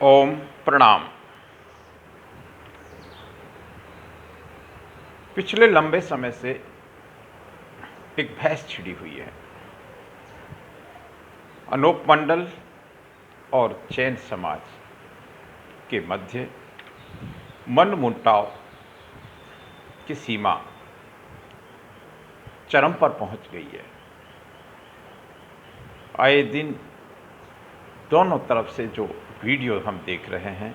ओम प्रणाम। पिछले लंबे समय से एक बहस छिड़ी हुई है। अनूप मंडल और जैन समाज के मध्य मनमुटाव की सीमा चरम पर पहुंच गई है। आए दिन दोनों तरफ से जो वीडियो हम देख रहे हैं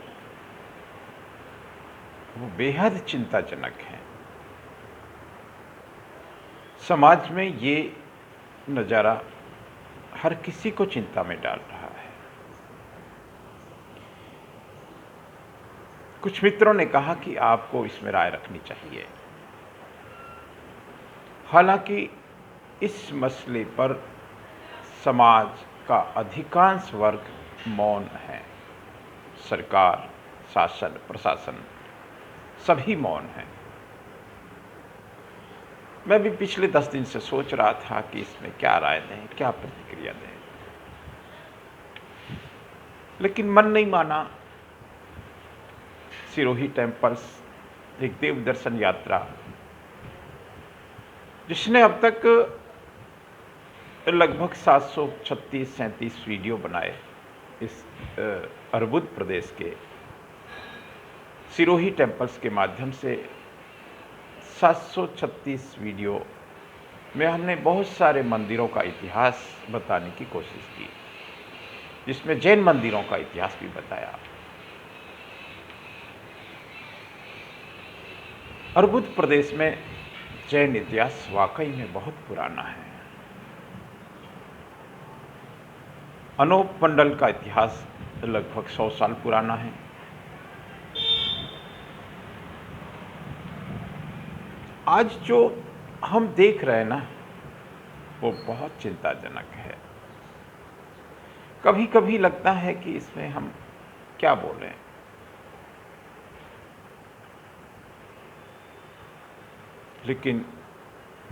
वो बेहद चिंताजनक हैं। समाज में ये नज़ारा हर किसी को चिंता में डाल रहा है। कुछ मित्रों ने कहा कि आपको इसमें राय रखनी चाहिए। हालांकि इस मसले पर समाज का अधिकांश वर्ग मौन है। सरकार, शासन, प्रशासन सभी मौन हैं। मैं भी पिछले 10 दिन से सोच रहा था कि इसमें क्या राय दें, क्या प्रतिक्रिया दें, लेकिन मन नहीं माना। सिरोही टेम्पल्स एक देव दर्शन यात्रा जिसने अब तक लगभग 736-37 वीडियो बनाए इस अर्बुद प्रदेश के सिरोही टेम्पल्स के माध्यम से 736 वीडियो में हमने बहुत सारे मंदिरों का इतिहास बताने की कोशिश की, जिसमें जैन मंदिरों का इतिहास भी बताया। अर्बुद प्रदेश में जैन इतिहास वाकई में बहुत पुराना है। अनूप मंडल का इतिहास लगभग 100 साल पुराना है। आज जो हम देख रहे हैं ना, वो बहुत चिंताजनक है। कभी कभी लगता है कि इसमें हम क्या बोलें। लेकिन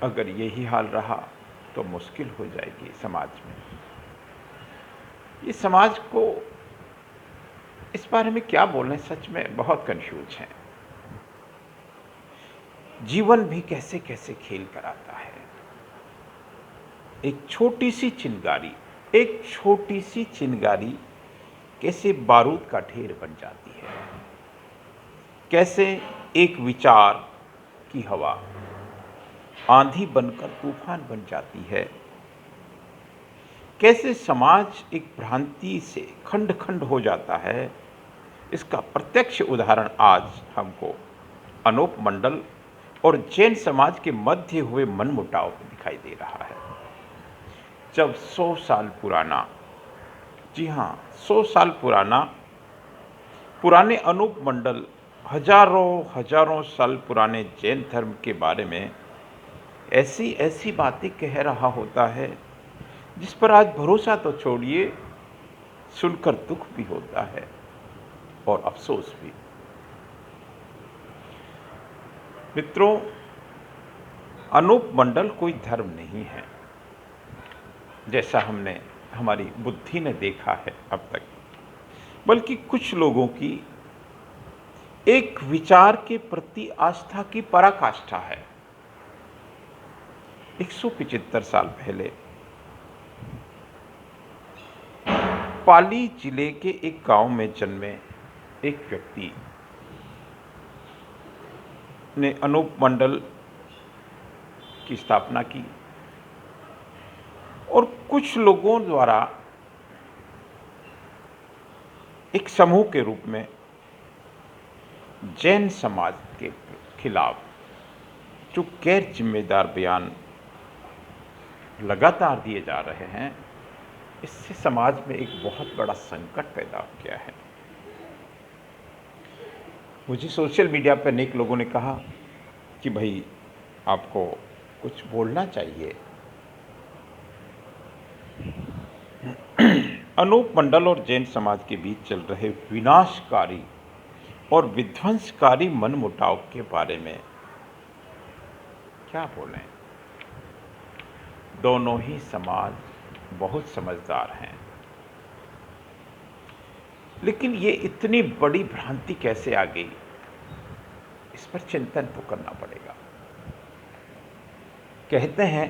अगर यही हाल रहा तो मुश्किल हो जाएगी समाज में। ये समाज को इस बारे में क्या बोलें, सच में बहुत कंफ्यूज है। जीवन भी कैसे कैसे खेल कराता है। एक छोटी सी चिंगारी कैसे बारूद का ढेर बन जाती है। कैसे एक विचार की हवा आंधी बनकर तूफान बन जाती है। कैसे समाज एक भ्रांति से खंड खंड हो जाता है। इसका प्रत्यक्ष उदाहरण आज हमको अनूप मंडल और जैन समाज के मध्य हुए मनमुटाव में दिखाई दे रहा है। जब 100 साल पुराना, जी हाँ 100 साल पुराने अनूप मंडल हजारों साल पुराने जैन धर्म के बारे में ऐसी ऐसी बातें कह रहा होता है जिस पर आज भरोसा तो छोड़िए, सुनकर दुख भी होता है और अफसोस भी। मित्रों, अनूप मंडल कोई धर्म नहीं है जैसा हमारी बुद्धि ने देखा है अब तक, बल्कि कुछ लोगों की एक विचार के प्रति आस्था की पराकाष्ठा है। 175 साल पहले पाली जिले के एक गांव में जन्मे एक व्यक्ति ने अनूप मंडल की स्थापना की और कुछ लोगों द्वारा एक समूह के रूप में जैन समाज के खिलाफ जो गैर जिम्मेदार बयान लगातार दिए जा रहे हैं, इससे समाज में एक बहुत बड़ा संकट पैदा हो गया है। मुझे सोशल मीडिया पर अनेक लोगों ने कहा कि भाई आपको कुछ बोलना चाहिए। अनूप मंडल और जैन समाज के बीच चल रहे विनाशकारी और विध्वंसकारी मनमुटाव के बारे में क्या बोलें। दोनों ही समाज बहुत समझदार हैं। लेकिन ये इतनी बड़ी भ्रांति कैसे आ गई, इस पर चिंतन तो करना पड़ेगा। कहते हैं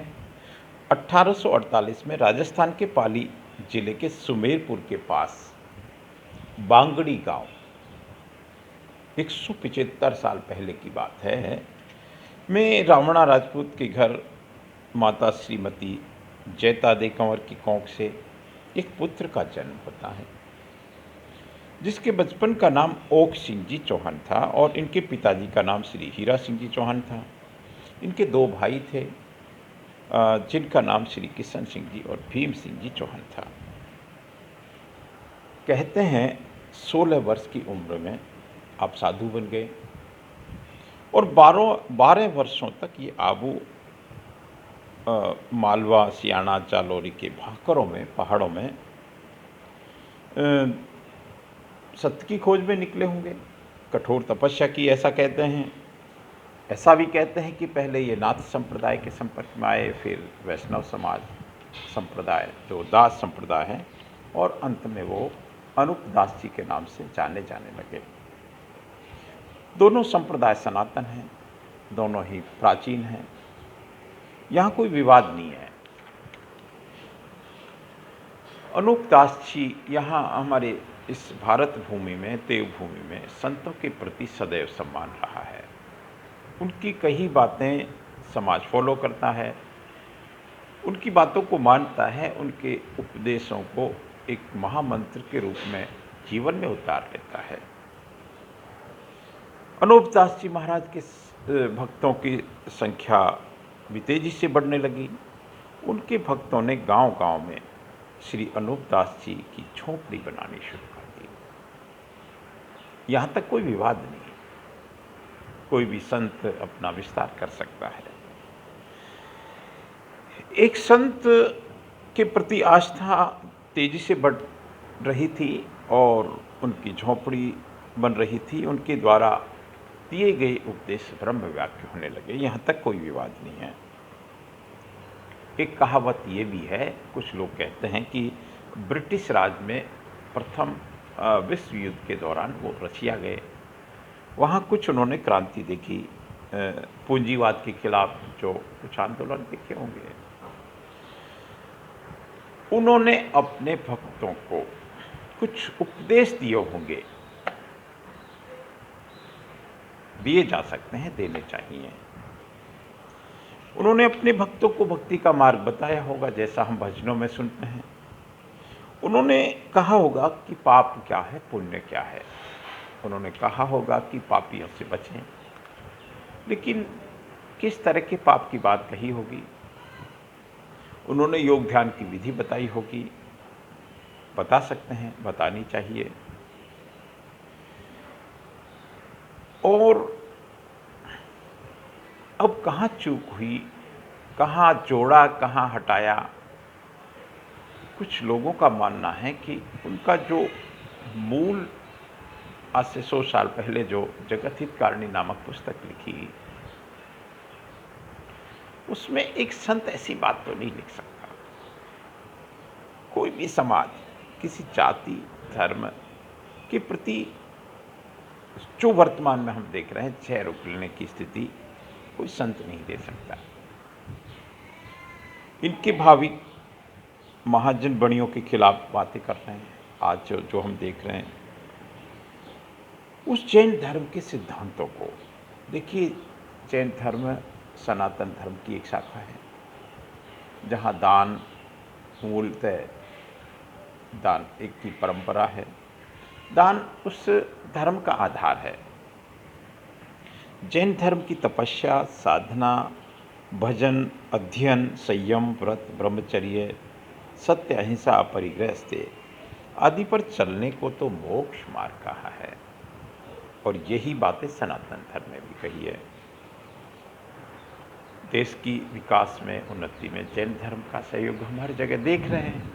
1848 में राजस्थान के पाली जिले के सुमेरपुर के पास बांगड़ी गांव, 175 साल पहले की बात है, में रावणा राजपूत के घर माता श्रीमती जैता दे कंवर की कोख से एक पुत्र का जन्म होता है, जिसके बचपन का नाम ओक सिंह जी चौहान था और इनके पिताजी का नाम श्री हीरा सिंह जी चौहान था। इनके दो भाई थे, जिनका नाम श्री किशन सिंह जी और भीम सिंह जी चौहान था। कहते हैं 16 वर्ष की उम्र में आप साधु बन गए और 12 वर्षों तक ये आबू, मालवा, सियाना, जालौरी के भाकरों में, पहाड़ों में सत्य की खोज में निकले होंगे। कठोर तपस्या की, ऐसा कहते हैं। ऐसा भी कहते हैं कि पहले ये नाथ संप्रदाय के संपर्क में आए, फिर वैष्णव समाज संप्रदाय जो दास संप्रदाय है, और अंत में वो अनूप दास जी के नाम से जाने लगे। दोनों संप्रदाय सनातन हैं, दोनों ही प्राचीन हैं, यहाँ कोई विवाद नहीं है। अनूप दास जी यहाँ हमारे इस भारत भूमि में, देवभूमि में संतों के प्रति सदैव सम्मान रहा है। उनकी कई बातें समाज फॉलो करता है, उनकी बातों को मानता है, उनके उपदेशों को एक महामंत्र के रूप में जीवन में उतार लेता है। अनूप दास जी महाराज के भक्तों की संख्या भी तेजी से बढ़ने लगी। उनके भक्तों ने गांव-गांव में श्री अनूप दास जी की झोपड़ी बनानी शुरू कर दी। यहाँ तक कोई विवाद नहीं, कोई भी संत अपना विस्तार कर सकता है। एक संत के प्रति आस्था तेजी से बढ़ रही थी और उनकी झोपड़ी बन रही थी, उनके द्वारा दिए गए उपदेश ब्रह्म व्याप्य होने लगे। यहाँ तक कोई विवाद नहीं है। एक कहावत ये भी है, कुछ लोग कहते हैं कि ब्रिटिश राज में प्रथम विश्व युद्ध के दौरान वो रशिया गए, वहाँ कुछ उन्होंने क्रांति देखी, पूंजीवाद के खिलाफ जो कुछ आंदोलन देखे होंगे। उन्होंने अपने भक्तों को कुछ उपदेश दिए होंगे, दिए जा सकते हैं, देने चाहिए। उन्होंने अपने भक्तों को भक्ति का मार्ग बताया होगा, जैसा हम भजनों में सुनते हैं। उन्होंने कहा होगा कि पाप क्या है, पुण्य क्या है। उन्होंने कहा होगा कि पापियों से बचें, लेकिन किस तरह के पाप की बात कही होगी। उन्होंने योग ध्यान की विधि बताई होगी, बता सकते हैं, बतानी चाहिए। और अब कहाँ चूक हुई, कहाँ जोड़ा, कहाँ हटाया। कुछ लोगों का मानना है कि उनका जो मूल आज से 100 साल पहले जो जगत हितकारिणी नामक पुस्तक लिखी, उसमें एक संत ऐसी बात तो नहीं लिख सकता। कोई भी समाज किसी जाति, धर्म के प्रति जो वर्तमान में हम देख रहे हैं, जहर उगलने की स्थिति कोई संत नहीं दे सकता। इनके भाविक महाजन बणियों के खिलाफ बातें कर रहे हैं। आज जो हम देख रहे हैं, उस जैन धर्म के सिद्धांतों को देखिए। जैन धर्म सनातन धर्म की एक शाखा है, जहाँ दान मूलतः दान एक की परंपरा है। दान उस धर्म का आधार है। जैन धर्म की तपस्या, साधना, भजन, अध्ययन, संयम, व्रत, ब्रह्मचर्य, सत्य, अहिंसा, अपरिग्रह से आदि पर चलने को तो मोक्ष मार्ग कहा है, और यही बातें सनातन धर्म में भी कही है। देश की विकास में, उन्नति में जैन धर्म का सहयोग हम हर जगह देख रहे हैं।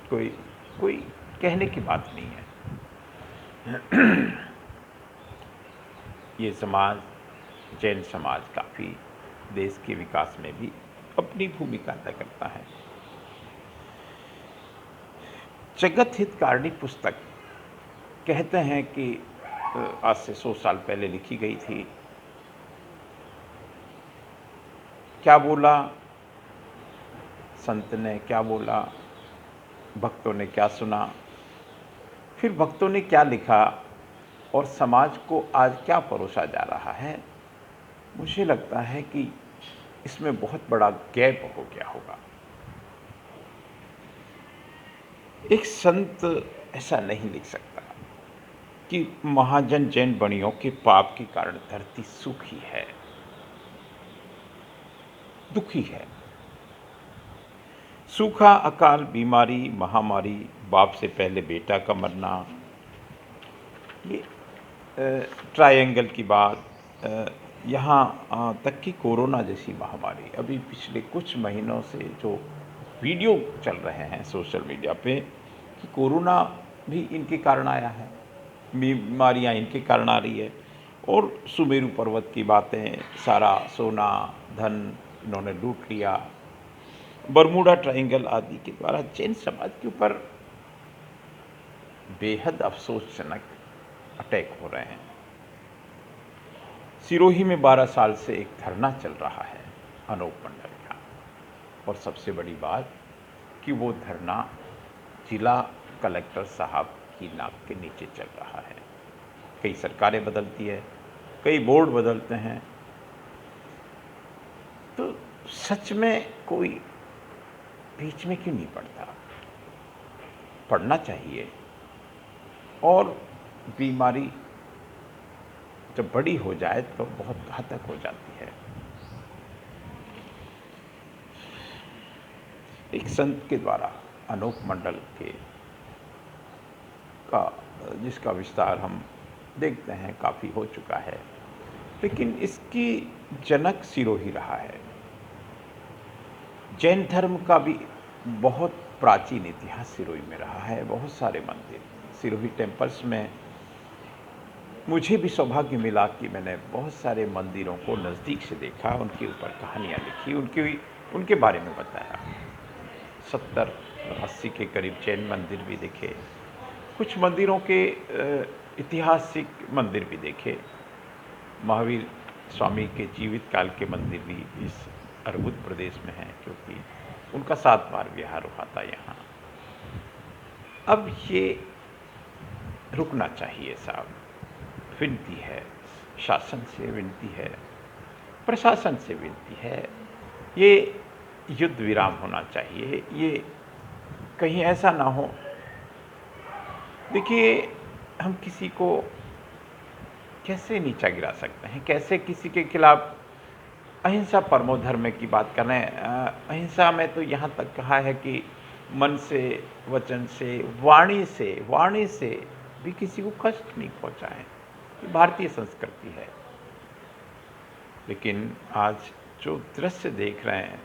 कोई कहने की बात नहीं है। ये समाज, जैन समाज, काफ़ी देश के विकास में भी अपनी भूमिका अदा करता है। जगत हितकारिणी पुस्तक कहते हैं कि आज से 100 साल पहले लिखी गई थी। क्या बोला संत ने, क्या बोला भक्तों ने, क्या सुना, फिर भक्तों ने क्या लिखा और समाज को आज क्या परोसा जा रहा है, मुझे लगता है कि इसमें बहुत बड़ा गैप हो गया होगा। एक संत ऐसा नहीं लिख सकता कि महाजन जैन बणियों के पाप के कारण धरती सूखी है, दुखी है। सूखा, अकाल, बीमारी, महामारी, बाप से पहले बेटा का मरना, ये ट्रायंगल की बात, यहाँ तक कि कोरोना जैसी महामारी, अभी पिछले कुछ महीनों से जो वीडियो चल रहे हैं सोशल मीडिया पे कि कोरोना भी इनके कारण आया है, बीमारियाँ इनके कारण आ रही है। और सुमेरु पर्वत की बातें, सारा सोना धन इन्होंने लूट लिया, बरमूडा ट्रायंगल आदि के द्वारा जैन समाज के ऊपर बेहद अफसोसजनक अटैक हो रहे हैं। सिरोही में 12 साल से एक धरना चल रहा है अनूप मंडल का, और सबसे बड़ी बात कि वो धरना जिला कलेक्टर साहब की नाक के नीचे चल रहा है। कई सरकारें बदलती है, कई बोर्ड बदलते हैं, तो सच में कोई बीच में क्यों नहीं पढ़ता? पढ़ना चाहिए। और बीमारी जब बड़ी हो जाए तो बहुत घातक हो जाती है। एक संत के द्वारा अनूप मंडल के का जिसका विस्तार हम देखते हैं काफ़ी हो चुका है, लेकिन इसकी जनक सिरोही रहा है। जैन धर्म का भी बहुत प्राचीन इतिहास सिरोही में रहा है। बहुत सारे मंदिर सिरोही टेम्पल्स में, मुझे भी सौभाग्य मिला कि मैंने बहुत सारे मंदिरों को नज़दीक से देखा, उनके ऊपर कहानियाँ लिखी, उनके बारे में बताया। 70-80 के करीब जैन मंदिर भी देखे, कुछ मंदिरों के ऐतिहासिक मंदिर भी देखे। महावीर स्वामी के जीवित काल के मंदिर भी इस अर्बुद प्रदेश में हैं, क्योंकि उनका 7 बार विहार हुआ था यहाँ। अब ये रुकना चाहिए साहब, विनती है, शासन से विनती है, प्रशासन से विनती है। ये युद्ध विराम होना चाहिए। ये कहीं ऐसा ना हो, देखिए हम किसी को कैसे नीचा गिरा सकते हैं, कैसे किसी के खिलाफ अहिंसा परमो धर्म की बात कर रहे हैं। अहिंसा में तो यहाँ तक कहा है कि मन से, वचन से, वाणी से भी किसी को कष्ट नहीं पहुँचाएं। ये भारतीय संस्कृति है। लेकिन आज जो दृश्य देख रहे हैं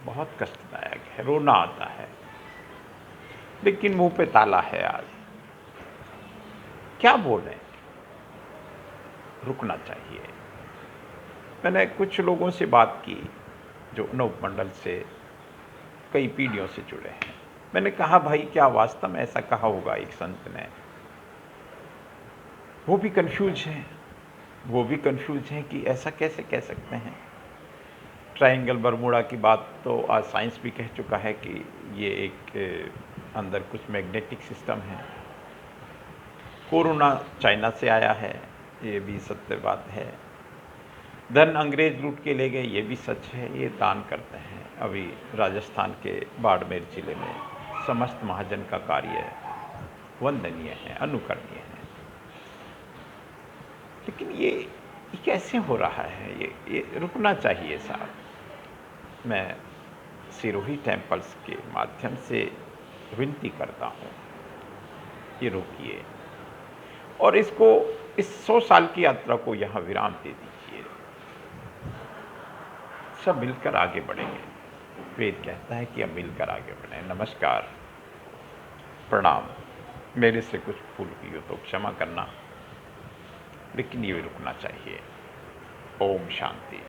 बहुत कष्टदायक है, रोना आता है, लेकिन मुंह पे ताला है। आज क्या बोलें, रुकना चाहिए। मैंने कुछ लोगों से बात की जो अनूप मंडल से कई पीढ़ियों से जुड़े हैं। मैंने कहा भाई क्या वास्तव में ऐसा कहा होगा एक संत ने? वो भी कंफ्यूज हैं कि ऐसा कैसे कह सकते हैं। ट्रायंगल बरमूडा की बात तो आज साइंस भी कह चुका है कि ये एक अंदर कुछ मैग्नेटिक सिस्टम है। कोरोना चाइना से आया है, ये भी सत्य बात है। धन अंग्रेज लूट के ले गए, ये भी सच है। ये दान करते हैं। अभी राजस्थान के बाड़मेर जिले में समस्त महाजन का कार्य वंदनीय है, अनुकरणीय है। लेकिन ये कैसे हो रहा है? ये रुकना चाहिए साहब। मैं सिरोही टेम्पल्स के माध्यम से विनती करता हूँ, ये रोकिए और इस 100 साल की यात्रा को यहाँ विराम दे दीजिए। सब मिलकर आगे बढ़ेंगे। वेद कहता है कि हम मिलकर आगे बढ़ें। नमस्कार, प्रणाम। मेरे से कुछ भूल हुई हो तो क्षमा करना, लेकिन ये रुकना चाहिए। ओम शांति।